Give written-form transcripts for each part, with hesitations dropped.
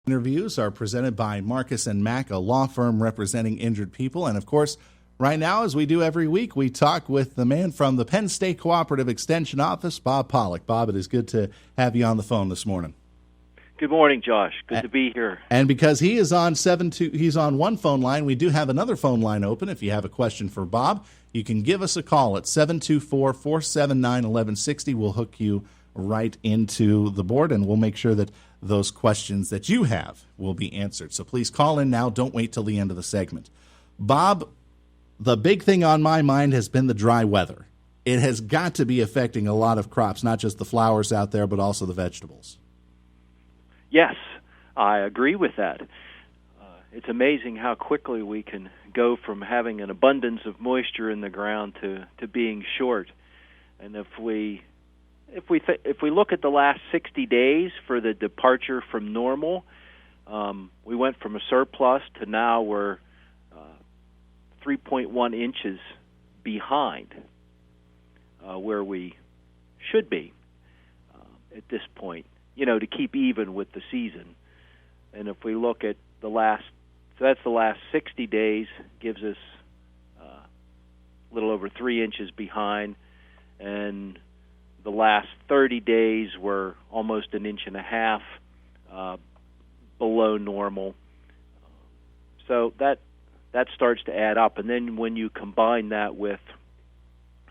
Interviews are presented by Marcus and Mack, a law firm representing injured people. And of course, right now, as we do every week, we talk with the man from the Penn State Cooperative Extension Office, Bob Pollock. Bob, it is good to have you on the phone this morning. Good morning, Josh. Good to be here. And because he is on he's on one phone line, we do have another phone line open. If you have a question for Bob, you can give us a call at 724-479-1160. We'll hook you right into the board, and we'll make sure that those questions that you have will be answered. So please call in now. Don't wait till the end of the segment. Bob, the big thing on my mind has been the dry weather. It has got to be affecting a lot of crops, not just the flowers out there, but also the vegetables. Yes, I agree with that. It's amazing how quickly we can go from having an abundance of moisture in the ground to being short. And if we look at the last 60 days for the departure from normal, we went from a surplus to now we're 3.1 inches behind where we should be at this point, to keep even with the season. And if we look at so that's the last 60 days, gives us a little over 3 inches behind, and the last 30 days were almost an inch and a half below normal. So that starts to add up. And then when you combine that with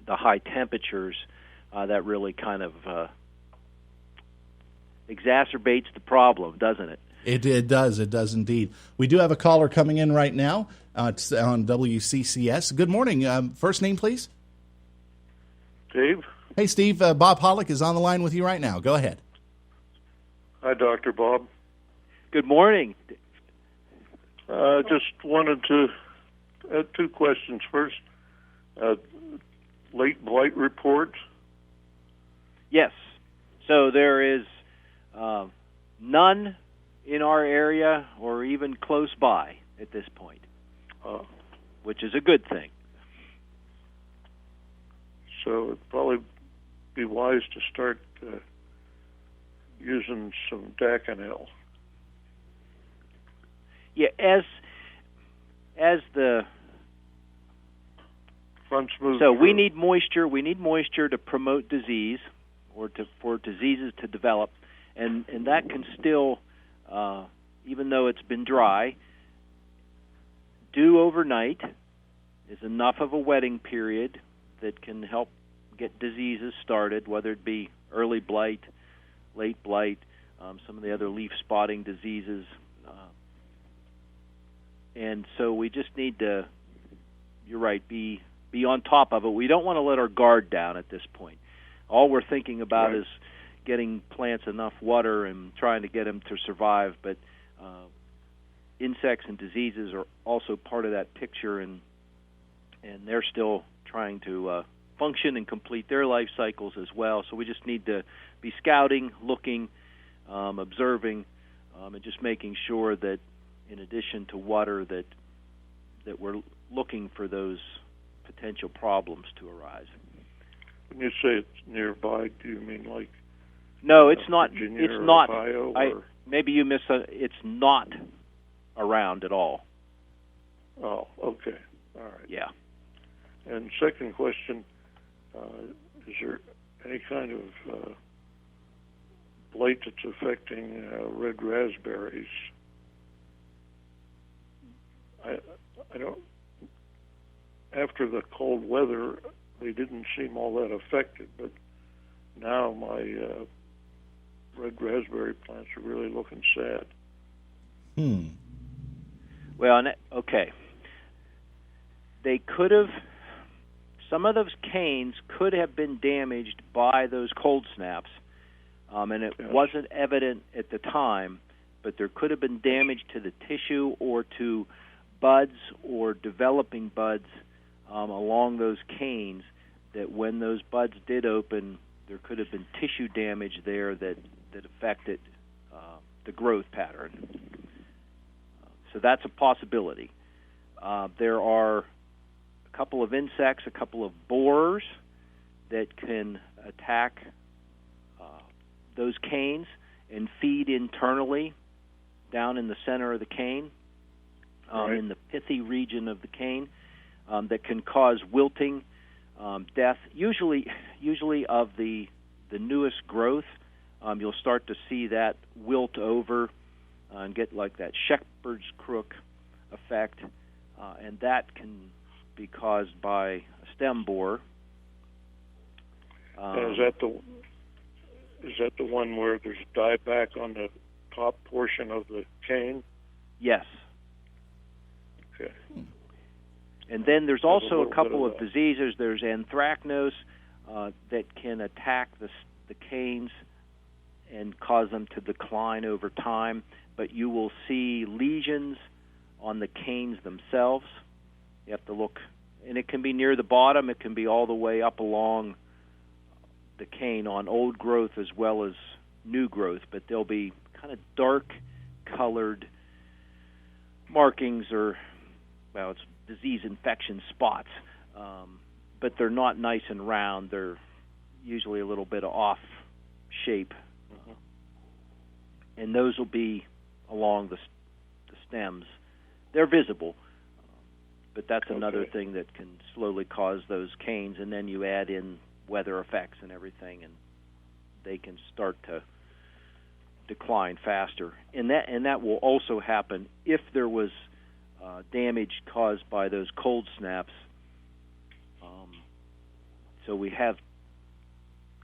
the high temperatures, that really kind of exacerbates the problem, doesn't it? It does. It does indeed. We do have a caller coming in right now on WCCS. Good morning. First name, please. Steve. Hey, Steve. Bob Pollock is on the line with you right now. Go ahead. Hi, Dr. Bob. Good morning. Just wanted to add two questions. First, late blight report. Yes. So there is none in our area or even close by at this point, which is a good thing. So it'd probably be wise to start using some Daconil. Yeah, as the Front smooth. So we need moisture. We need moisture to promote disease, or for diseases to develop, and that can still, even though it's been dry, dew overnight is enough of a wetting period that can help get diseases started, whether it be early blight, late blight, some of the other leaf spotting diseases. And so we just need to, you're right, be on top of it. We don't want to let our guard down at this point. All we're thinking about is getting plants enough water and trying to get them to survive, but insects and diseases are also part of that picture, and they're still trying to function and complete their life cycles as well. So we just need to be scouting, looking, observing, and just making sure that in addition to water that we're looking for those potential problems to arise. When you say it's nearby, do you mean like no, it's not. Virginia it's or not. Ohio, maybe you miss. It's not around at all. Oh, okay, all right. Yeah. And second question: is there any kind of blight that's affecting red raspberries? I don't. After the cold weather, they didn't seem all that affected, but now my red raspberry plants are really looking sad. Well, okay. They could have. Some of those canes could have been damaged by those cold snaps, and it wasn't evident at the time, but there could have been damage to the tissue or to buds or developing buds along those canes, that when those buds did open, there could have been tissue damage there that affected the growth pattern. So that's a possibility. There are a couple of insects, a couple of borers that can attack those canes and feed internally down in the center of the cane, Right. in the pithy region of the cane, that can cause wilting, death. Usually of the newest growth, you'll start to see that wilt over and get like that shepherd's crook effect, and that can be caused by a stem borer. And is that the one where there's dieback on the top portion of the cane? Yes. Okay. And then there's also a little couple bit of of diseases. There's anthracnose that can attack the canes and cause them to decline over time. But you will see lesions on the canes themselves. You have to look, and it can be near the bottom. It can be all the way up along the cane on old growth as well as new growth. But there'll be kind of dark-colored markings or, well, it's disease infection spots, but they're not nice and round. They're usually a little bit off shape, and those will be along the stems. They're visible, but that's another Okay. thing that can slowly cause those canes, and then you add in weather effects and everything, and they can start to decline faster. And that will also happen if there was damage caused by those cold snaps. So we have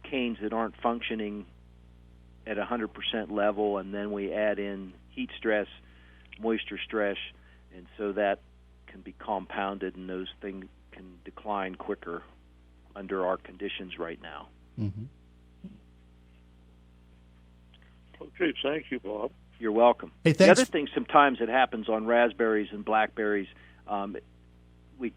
canes that aren't functioning at 100% level, and then we add in heat stress, moisture stress, and so that can be compounded, and those things can decline quicker under our conditions right now. Mm-hmm. Okay, thank you, Bob. You're welcome. Hey, the thanks. other thing sometimes that happens on raspberries and blackberries, we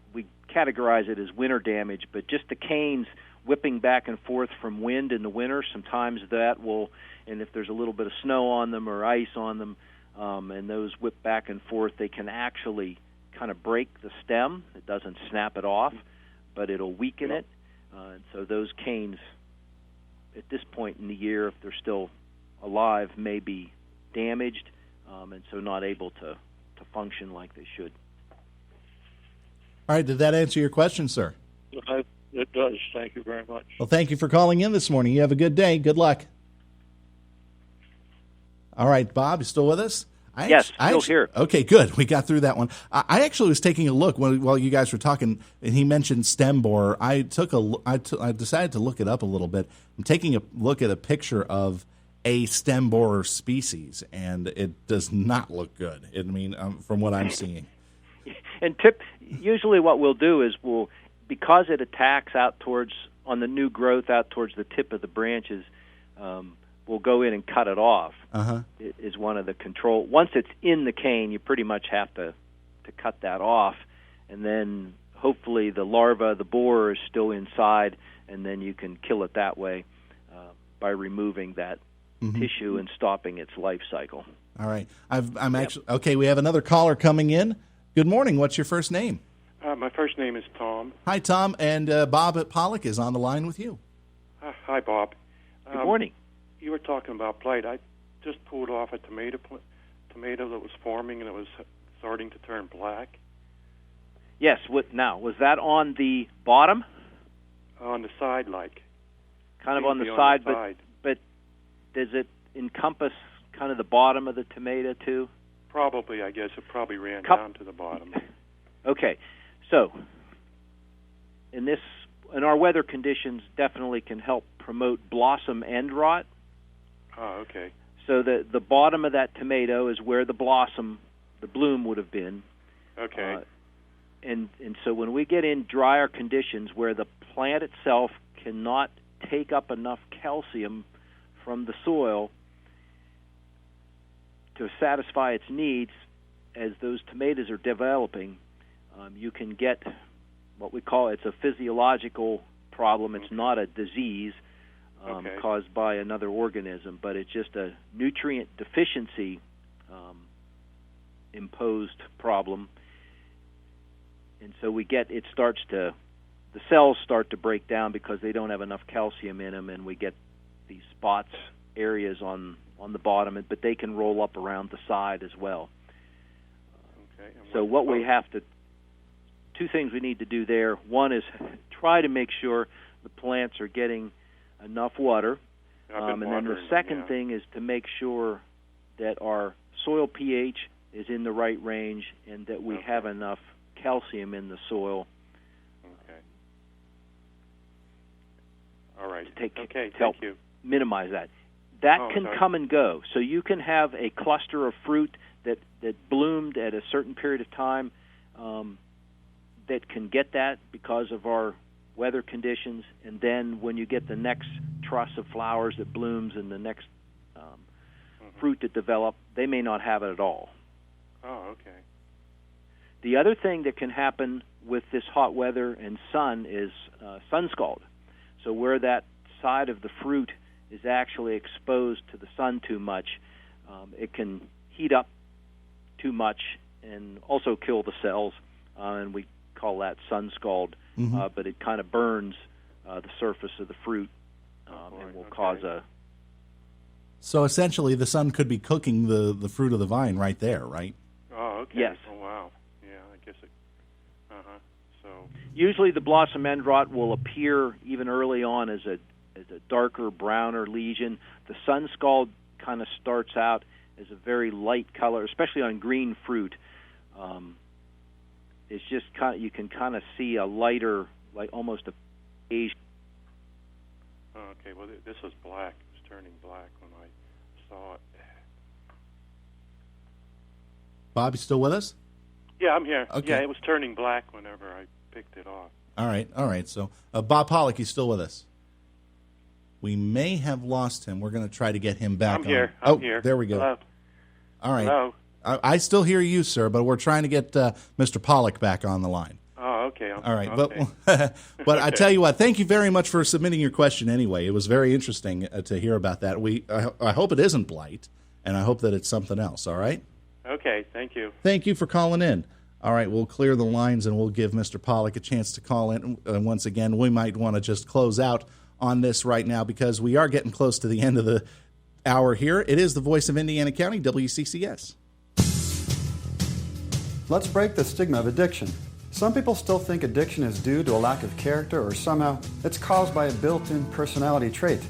categorize it as winter damage, but just the canes whipping back and forth from wind in the winter, sometimes that will, and if there's a little bit of snow on them or ice on them, and those whip back and forth, they can actually kind of break the stem. It doesn't snap it off, but it'll weaken it. And so those canes, at this point in the year, if they're still alive, may be damaged, and so not able to function like they should. All right, did that answer your question, sir? It does. Thank you very much. Well, thank you for calling in this morning. You have a good day. Good luck. All right, Bob, you still with us? Yes, still here. Okay, good. We got through that one. I actually was taking a look while you guys were talking, and he mentioned stem borer. I decided to look it up a little bit. I'm taking a look at a picture of a stem borer species, and it does not look good. From what I'm seeing. And usually what we'll do is because it attacks on the new growth out towards the tip of the branches, we'll go in and cut it off. It is one of the control. Once it's in the cane, you pretty much have to cut that off, and then hopefully the larva, the borer, is still inside, and then you can kill it that way by removing that tissue and stopping its life cycle. All right. Actually okay. We have another caller coming in. Good morning. What's your first name? My first name is Tom. Hi, Tom. And Bob at Pollock is on the line with you. Hi, Bob. Good morning. You were talking about blight. I just pulled off a tomato that was forming, and it was starting to turn black. Yes. Now, was that on the bottom? On the side, like. Kind of on the side, but does it encompass kind of the bottom of the tomato, too? Probably, I guess. It probably ran down to the bottom. Okay. So, in our weather conditions, definitely can help promote blossom end rot. Oh, okay. So the bottom of that tomato is where the bloom would have been. Okay. And so when we get in drier conditions where the plant itself cannot take up enough calcium from the soil to satisfy its needs, as those tomatoes are developing, you can get what we call, it's a physiological problem. It's not a disease caused by another organism, but it's just a nutrient deficiency imposed problem. And so the cells start to break down because they don't have enough calcium in them, and we get these spots, areas on on the bottom, but they can roll up around the side as well. Okay. So what we have to, two things we need to do there. One is try to make sure the plants are getting enough water. And then the second thing is to make sure that our soil pH is in the right range and that we have enough calcium in the soil. Okay. All right. To help minimize that. That can come and go. So you can have a cluster of fruit that bloomed at a certain period of time that can get that because of our weather conditions, and then when you get the next truss of flowers that blooms and the next fruit that develop, they may not have it at all. Oh, okay. The other thing that can happen with this hot weather and sun is sun scald. So where that side of the fruit is actually exposed to the sun too much, it can heat up too much and also kill the cells, and we call that sun scald. But it kind of burns the surface of the fruit and will cause a... So essentially the sun could be cooking the fruit of the vine right there, right? Oh, okay. Yes. Oh, wow. Yeah, I guess it... So... Usually the blossom end rot will appear even early on as a darker, browner lesion. The sun scald kind of starts out as a very light color, especially on green fruit. It's just you can kind of see a lighter, like almost a beige. Oh, okay. Well, this was black. It was turning black when I saw it. Bob, you still with us? Yeah, I'm here. Okay. Yeah, it was turning black whenever I picked it off. All right. So, Bob Pollock, you still with us? We may have lost him. We're going to try to get him back. I'm here. I'm here. There we go. Hello. All right. Hello. I still hear you, sir, but we're trying to get Mr. Pollock back on the line. Oh, okay. All right. Okay. But I tell you what, thank you very much for submitting your question anyway. It was very interesting to hear about that. I hope it isn't blight, and I hope that it's something else, all right? Okay, thank you. Thank you for calling in. All right, we'll clear the lines, and we'll give Mr. Pollock a chance to call in. Once again, we might want to just close out on this right now because we are getting close to the end of the hour here. It is the voice of Indiana County, WCCS. Let's break the stigma of addiction. Some people still think addiction is due to a lack of character or somehow it's caused by a built-in personality trait.